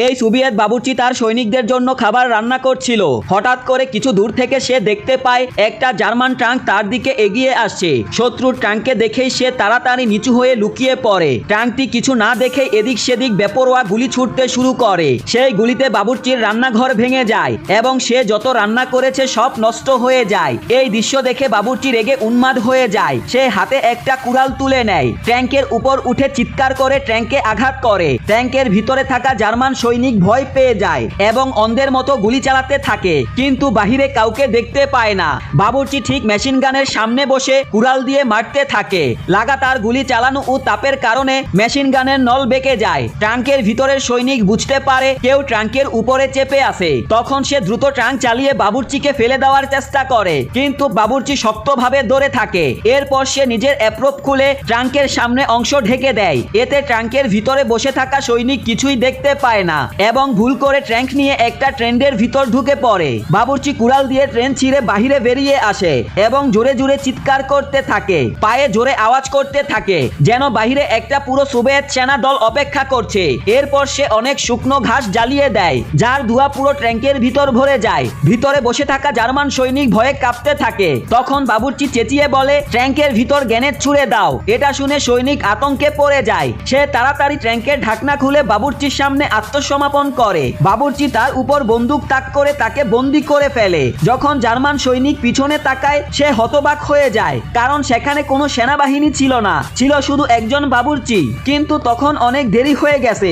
এই সোভিয়েত বাবুর্চি তার সৈনিকদের জন্য খাবার রান্না করছিল। হঠাৎ করে কিছু দূর থেকে সে দেখতে পায় একটা জার্মান ট্যাঙ্ক তার দিকে এগিয়ে আসছে। শত্রুর ট্যাঙ্ককে দেখেই সে তাড়াতাড়ি নিচু হয়ে লুকিয়ে পড়ে। ট্যাঙ্কটি কিছু না দেখে এদিক সেদিক বেপরোয়া গুলি ছুটতে শুরু করে। সেই গুলিতে বাবুর্চির রান্নাঘর ভেঙে যায় এবং সে যত রান্না করেছে সব নষ্ট হয়ে যায়। এই দৃশ্য দেখে বাবুর্চি রেগে উন্মাদ হয়ে যায়। সে হাতে একটা কুড়াল তুলে নেয়, ট্যাঙ্কের উপর উঠে চিৎকার করে ট্যাঙ্কে আঘাত করে। ট্যাঙ্কের ভিতরে থাকা জার্মান সৈনিক ভয় পেয়ে যায় এবং অন্ধের মতো গুলি চালাতে থাকে, কিন্তু বাহিরে কাউকে দেখতে পায় না। বাবুর্চি ঠিক মেশিন গানের সামনে বসে কুড়াল দিয়ে মারতে থাকে। লাগাতার গুলি চালানো ও তাপের কারণে মেশিন গানের নল বেঁকে যায়। ট্যাঙ্কের ভিতরের সৈনিক বুঝতে পারে কেউ ট্যাঙ্কের উপরে চেপে আছে। তখন সে দ্রুত ট্যাঙ্ক চালিয়ে বাবুর্চিকে ফেলে দেওয়ার চেষ্টা করে, কিন্তু বাবুর্চি শক্তভাবে ধরে থাকে। এরপর সে নিজের অ্যাপ্রোপ খুলে ট্যাঙ্কের সামনে অংশ ঢেকে দেয়। এতে ট্যাঙ্কের ভিতরে বসে থাকা সৈনিক কিছুই দেখতে পায় না এবং ভুল করে ট্যাঙ্ক নিয়ে একটা ট্রেনের ভিতর ঢুকে পড়ে। বাবুর্চি কুড়াল দিয়ে ট্রেন ছিঁড়ে বাহিরে বেরিয়ে আসে এবং জোরে জোরে চিৎকার করতে থাকে, পায়ে জোরে আওয়াজ করতে থাকে, যেন বাহিরে একটা পুরো সোভিয়েত সেনা দল অপেক্ষা করছে। এরপর সে অনেক শুকনো ঘাস জ্বালিয়ে দেয়, যার ধোঁয়া পুরো ট্যাঙ্কের ভিতর ভরে যায়। ভিতরে বসে থাকা জার্মান সৈনিক ভয়ে কাঁপতে থাকে। তখন বাবুর্চি চেঁচিয়ে বলে, ট্যাঙ্কের ভিতর গ্রেনেড ছুড়ে দাও। এটা শুনে সৈনিক আতঙ্কে পড়ে যায়। সে তাড়াতাড়ি ট্যাঙ্কের ঢাকনা খুলে বাবুর্চির সামনে আত্মসমর্পণ করে। বাবুর্চি তার উপর বন্দুক তাক করে তাকে বন্দী করে ফেলে। যখন জার্মান সৈনিক পিছনে তাকায় সে হতবাক হয়ে যায়, কারণ সেখানে কোনো সেনাবাহিনী ছিল না, ছিল শুধু একজন বাবুর্চি। কিন্তু তখন অনেক দেরি হয়ে গেছে।